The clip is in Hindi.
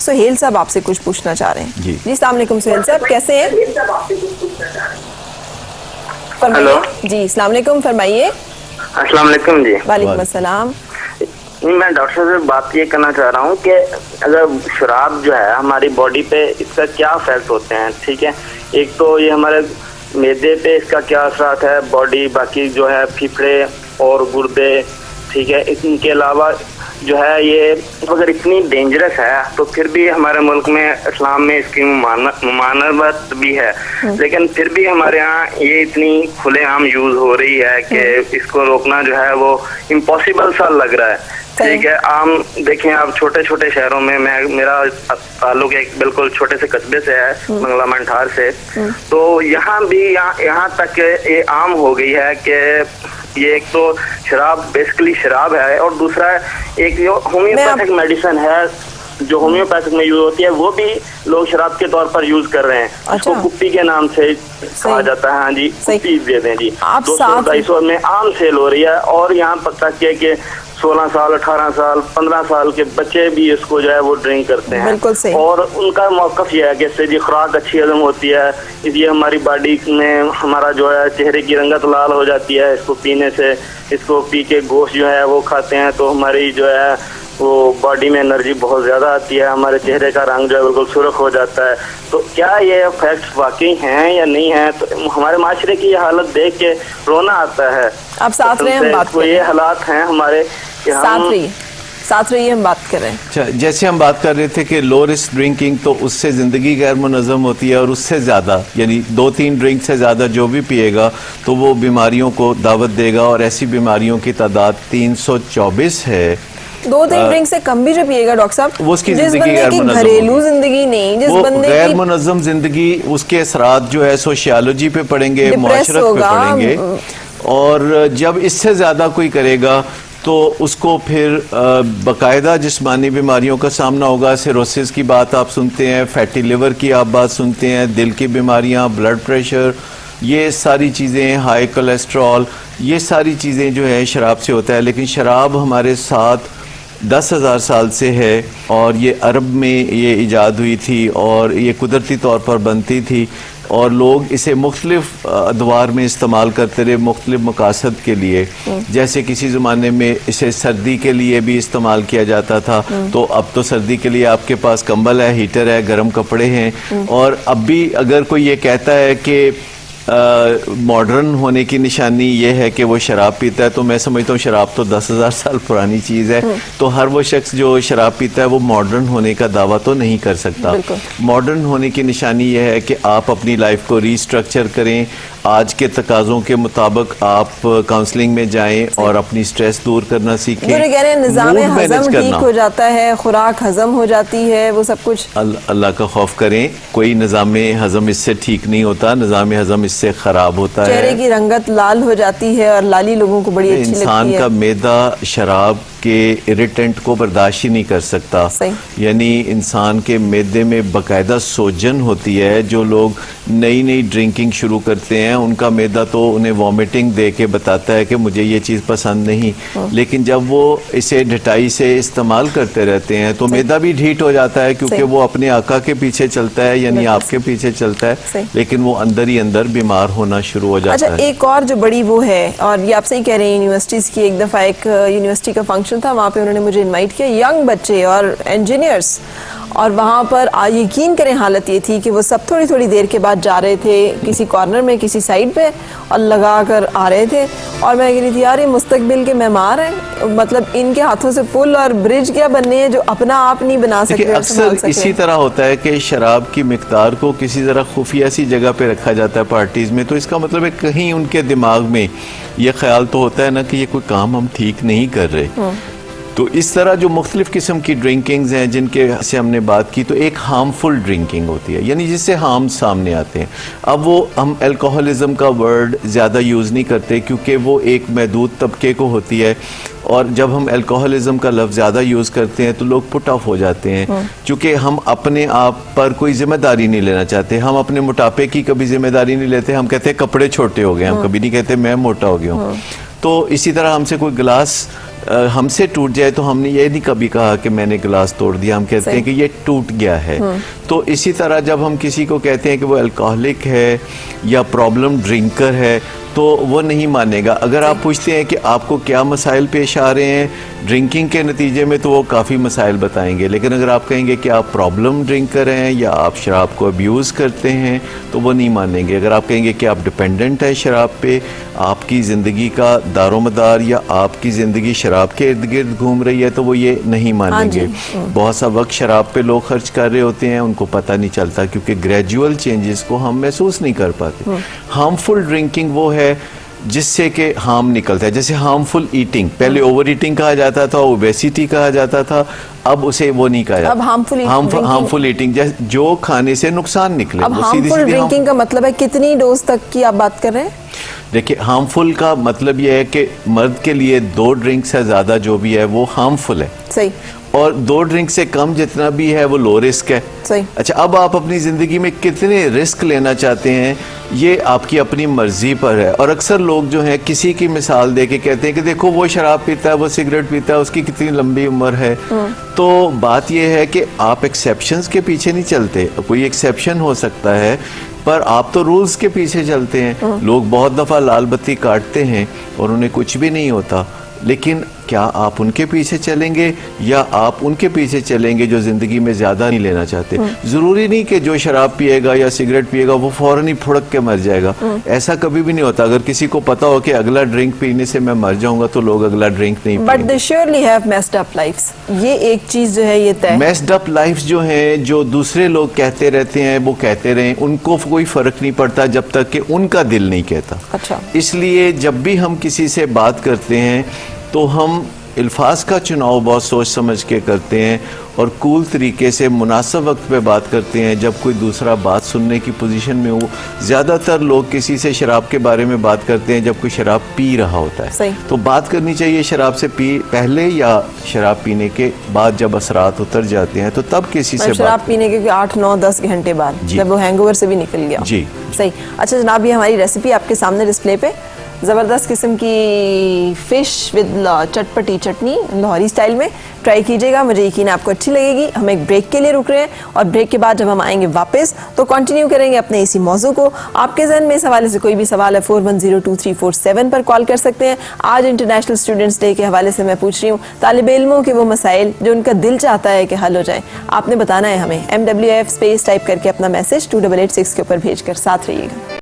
सुहेल साहब आपसे कुछ पूछना चाह रहे हैं। जी अस्सलाम वालेकुम सुहेल साहब, कैसे हैं? हेलो जी अस्सलाम वालेकुम, फरमाइए। अस्सलाम वालेकुम जी। वालेकुम अस्सलाम। मैं डॉक्टर साहब से बात ये करना चाह रहा हूँ कि अगर शराब जो है हमारी बॉडी पे इसका क्या इफेक्ट होते हैं। ठीक है, एक तो ये हमारे मैदे पे इसका क्या असर है, बॉडी, बाकी जो है फेफड़े और गुर्दे। ठीक है, इनके अलावा जो है ये अगर इतनी डेंजरस है तो फिर भी हमारे मुल्क में इस्लाम में इसकी मुमानबत भी है, लेकिन फिर भी हमारे यहाँ ये इतनी खुलेआम यूज हो रही है कि इसको रोकना जो है वो इम्पॉसिबल सा लग रहा है। ठीक है, आम देखें आप छोटे छोटे शहरों में, मेरा ताल्लुक एक बिल्कुल छोटे से कस्बे से है, मंगला मंठार से, तो यहाँ भी यहाँ तक ये आम हो गई है कि ये एक तो शराब बेसिकली शराब है, और दूसरा एक जो होम्योपैथिक मेडिसिन है जो होम्योपैथिक में यूज होती है वो भी लोग शराब के तौर पर यूज कर रहे हैं। उसको कुप्पी के नाम से कहा जाता है। हाँ जी, कुप्पी दे दें जी। 200-250 में आम सेल हो रही है, और यहाँ पर तक कि 16 साल 18 साल 15 साल के बच्चे भी इसको जो है वो ड्रिंक करते हैं, और उनका मौकफ ये है कि इससे जी खुराक अच्छी हजम होती है, इसलिए हमारी बॉडी में हमारा जो है चेहरे की रंगत लाल हो जाती है इसको पीने से। इसको पी के गोश्त जो है वो खाते हैं तो हमारी जो है वो बॉडी में एनर्जी बहुत ज्यादा आती है, हमारे चेहरे का रंग जो है बिल्कुल सुर्ख हो जाता है। तो क्या ये फैक्ट्स वाकई हैं या नहीं है? तो हमारे माशरे की ये हालत देख के रोना आता है। आप साथ रहे, हम बात तो ये हालात हैं हमारे, साथ रहिए, हम बात कर रहे हैं। अच्छा, जैसे हम बात कर रहे थे कि लो रिस्क ड्रिंकिंग, तो उससे ज़िंदगी गैर मुनज़्ज़म होती है, और उससे ज़्यादा यानी 2-3 ड्रिंक से ज़्यादा जो भी पिएगा तो वो बीमारियों को दावत देगा, और ऐसी बीमारियों की तादाद 324 है। 2-3 ड्रिंक से कम भी जो पिएगा डॉक्टर साहब, वो उसकी जिस जिंदगी बंदे की घरेलू जिंदगी नहीं, जिस बंदे गैर मुनज़्ज़म जिंदगी, उसके असरात जो है सोशियोलॉजी पे पड़ेंगे, माशरत पे पड़ेंगे, और जब इससे ज़्यादा कोई करेगा तो उसको फिर बाकायदा जिस्मानी बीमारियों का सामना होगा। सिरोसिस की बात आप सुनते हैं, फैटी लिवर की आप बात सुनते हैं, दिल की बीमारियां, ब्लड प्रेशर, ये सारी चीज़ें, हाई कोलेस्ट्रॉल, ये सारी चीज़ें जो है शराब से होता है। लेकिन शराब हमारे साथ 10,000 साल से है, और ये अरब में ये इजाद हुई थी, और ये कुदरती तौर पर बनती थी, और लोग इसे मुख्तलिफ अदवार में इस्तेमाल करते रहे मुख्तलिफ मकासद के लिए। जैसे किसी ज़माने में इसे सर्दी के लिए भी इस्तेमाल किया जाता था, तो अब तो सर्दी के लिए आपके पास कंबल है, हीटर है, गर्म कपड़े हैं। और अब भी अगर कोई ये कहता है कि मॉडर्न होने की निशानी ये है कि वो शराब पीता है, तो मैं समझता हूँ शराब तो 10,000 साल पुरानी चीज़ है। तो हर वो शख्स जो शराब पीता है वो मॉडर्न होने का दावा तो नहीं कर सकता। मॉडर्न होने की निशानी ये है कि आप अपनी लाइफ को रीस्ट्रक्चर करें, आज के तकाज़ों के मुताबिक आप काउंसलिंग में जाएं और अपनी स्ट्रेस दूर करना सीखें। निज़ाम हज़म ठीक हो जाता है, खुराक हजम हो जाती है, वो सब कुछ अल्लाह का खौफ करें। कोई निज़ाम हजम इससे ठीक नहीं होता, निज़ाम हजम इससे खराब होता है। चेहरे की रंगत लाल हो जाती है, और लाली लोगों को बड़ी अच्छी लगती है। इंसान का मैदा शराब के इरिटेंट को बर्दाश्त ही नहीं कर सकता। यानी इंसान के मैदे में बाकायदा सोजन होती है। जो लोग नई नई ड्रिंकिंग शुरू करते हैं उनका मैदा तो उन्हें वॉमिटिंग दे के बताता है कि मुझे ये चीज़ पसंद नहीं, लेकिन जब वो इसे ढटाई से इस्तेमाल करते रहते हैं तो मैदा भी ढीठ हो जाता है, क्योंकि वो अपने आका के पीछे चलता है, यानी आपके पीछे चलता है, लेकिन वो अंदर ही अंदर बीमार होना शुरू हो जाता है। अच्छा, एक और जो बड़ी वो है, और ये आप सही कह रहे हैं, यूनिवर्सिटीज़ की एक दफ़ा एक यूनिवर्सिटी का फंक्शन था, वहाँ पे उन्होंने मुझे इनवाइट किया, यंग बच्चे और इंजीनियर्स, और वहाँ पर यकीन करें हालत ये थी कि वो सब थोड़ी थोड़ी देर के बाद जा रहे थे किसी कॉर्नर में, किसी साइड पे, और लगा कर आ रहे थे। और मैं कह रही थी यार ये मुस्तकबिल के मेहमान हैं, मतलब इनके हाथों से पुल और ब्रिज क्या बनने हैं जो अपना आप नहीं बना सकते। अक्सर इसी तरह होता है कि शराब की मिकदार को किसी तरह खुफिया सी जगह पे रखा जाता है पार्टीज में, तो इसका मतलब है कहीं उनके दिमाग में ये ख्याल तो होता है ना कि ये कोई काम हम ठीक नहीं कर रहे। तो इस तरह जो मुख्तलिफ किस्म की ड्रिंकिंग्स हैं जिनके से हमने बात की, तो एक हार्मफुल ड्रिंकिंग होती है, यानी जिससे हार्म सामने आते हैं। अब वो हम अल्कोहलिज्म का वर्ड ज़्यादा यूज़ नहीं करते क्योंकि वो एक महदूद तबके को होती है, और जब हम अल्कोहलिज्म का लफ्ज़ ज़्यादा यूज़ करते हैं तो लोग पुट ऑफ हो जाते हैं, क्योंकि हम अपने आप पर कोई जिम्मेदारी नहीं लेना चाहते। हम अपने मोटापे की कभी जिम्मेदारी नहीं लेते, हम कहते हैं कपड़े छोटे हो गए, हम कभी नहीं कहते मैं मोटा हो गया हूँ। तो इसी तरह हमसे कोई गिलास हमसे टूट जाए तो हमने ये नहीं कभी कहा कि मैंने गिलास तोड़ दिया, हम कहते हैं कि ये टूट गया है। तो इसी तरह जब हम किसी को कहते हैं कि वो अल्कोहलिक है या प्रॉब्लम ड्रिंकर है तो वो नहीं मानेगा। अगर आप पूछते हैं कि आपको क्या मसाइल पेश आ रहे हैं ड्रिंकिंग के नतीजे में, तो वो काफ़ी मसाइल बताएंगे। लेकिन अगर आप कहेंगे कि आप प्रॉब्लम ड्रिंकर हैं या आप शराब को अब्यूज़ करते हैं तो वो नहीं मानेंगे। अगर आप कहेंगे कि आप डिपेंडेंट है शराब पे, आपकी ज़िंदगी का दारोमदार या आपकी ज़िंदगी शराब के इर्द गिर्द घूम रही है, तो वो ये नहीं मानेंगे। बहुत सा वक्त शराब पे लोग खर्च कर रहे होते हैं, उनको पता नहीं चलता क्योंकि ग्रेजुअल चेंजेस को हम महसूस नहीं कर पाते। हार्मफुल ड्रिंकिंग वो है जिससे कि हार्म निकलता है। जैसे हार्मफुल ईटिंग, पहले ओवर ईटिंग कहा जाता था, ओबेसिटी कहा जाता था, अब उसे वो नहीं कहा जाता। अब हार्मफुल ईटिंग जो खाने से नुकसान निकले। अब हार्मफुल ड्रिंकिंग का मतलब है कितनी डोज तक की आप बात कर रहे हैं? देखिए, हार्मफुल का मतलब ये है कि मर्द के लिए 2 ड्रिंक से ज़्यादा जो भी है वो हार्मफुल है। सही। और 2 ड्रिंक से कम जितना भी है वो लो रिस्क है। सही। अच्छा, अब आप अपनी ज़िंदगी में कितने रिस्क लेना चाहते हैं ये आपकी अपनी मर्जी पर है। और अक्सर लोग जो हैं किसी की मिसाल दे के कहते हैं कि देखो वो शराब पीता है, वो सिगरेट पीता है, उसकी कितनी लंबी उम्र है। तो बात यह है कि आप एक्सेप्शंस के पीछे नहीं चलते। कोई एक्सेप्शन हो सकता है पर आप तो रूल्स के पीछे चलते हैं। लोग बहुत दफ़ा लाल बत्ती काटते हैं और उन्हें कुछ भी नहीं होता, लेकिन क्या आप उनके पीछे चलेंगे या आप उनके पीछे चलेंगे जो ज़िंदगी में ज़्यादा नहीं लेना चाहते? ज़रूरी नहीं कि जो शराब पिएगा या सिगरेट पिएगा वो फ़ौरन ही फुड़क के मर जाएगा। ऐसा कभी भी नहीं होता। अगर किसी को पता हो कि अगला ड्रिंक पीने से मैं मर जाऊंगा तो लोग अगला ड्रिंक नहीं पीएंगे। But they surely have messed up lifes. ये एक चीज़ जो है ये तय। मेस्ड अप लाइफ्स जो हैं, जो दूसरे लोग कहते रहते हैं वो कहते रहें, उनको कोई फ़र्क नहीं पड़ता जब तक कि उनका दिल नहीं कहता। अच्छा। इसलिए जब भी हम किसी से बात करते हैं तो हम अल्फाज का चुनाव बहुत सोच समझ के करते हैं और कूल तरीके से मुनासिब वक्त पे बात करते हैं जब कोई दूसरा बात सुनने की पोजीशन में हो। ज़्यादातर लोग किसी से शराब के बारे में बात करते हैं जब कोई शराब पी रहा होता है। सही। तो बात करनी चाहिए शराब से पहले या शराब पीने के बाद, जब असरात उतर जाते हैं तो तब किसी से शराब पीने के 8, 9, 10 घंटे बाद, जब वो हैंगओवर से भी निकल गया। जी सही। अच्छा जनाब, ये हमारी रेसिपी आपके सामने डिस्प्ले पे ज़बरदस्त किस्म की फ़िश विद चटपटी चटनी लाहौरी स्टाइल में ट्राई कीजिएगा। मुझे यकीन है आपको अच्छी लगेगी। हम एक ब्रेक के लिए रुक रहे हैं और ब्रेक के बाद जब हम आएंगे वापस तो कंटिन्यू करेंगे अपने इसी मौजू को। आपके जहन में इस हवाले से कोई भी सवाल है 41023447 पर कॉल कर सकते हैं। आज इंटरनेशनल स्टूडेंट्स डे के हवाले से मैं पूछ रही हूँ तालिब इल्मों के वो मसाइल जो उनका दिल चाहता है कि हल हो जाए। आपने बताना है हमें। MWF स्पेस टाइप करके अपना मैसेज 2886 के ऊपर भेज कर साथ रहिएगा।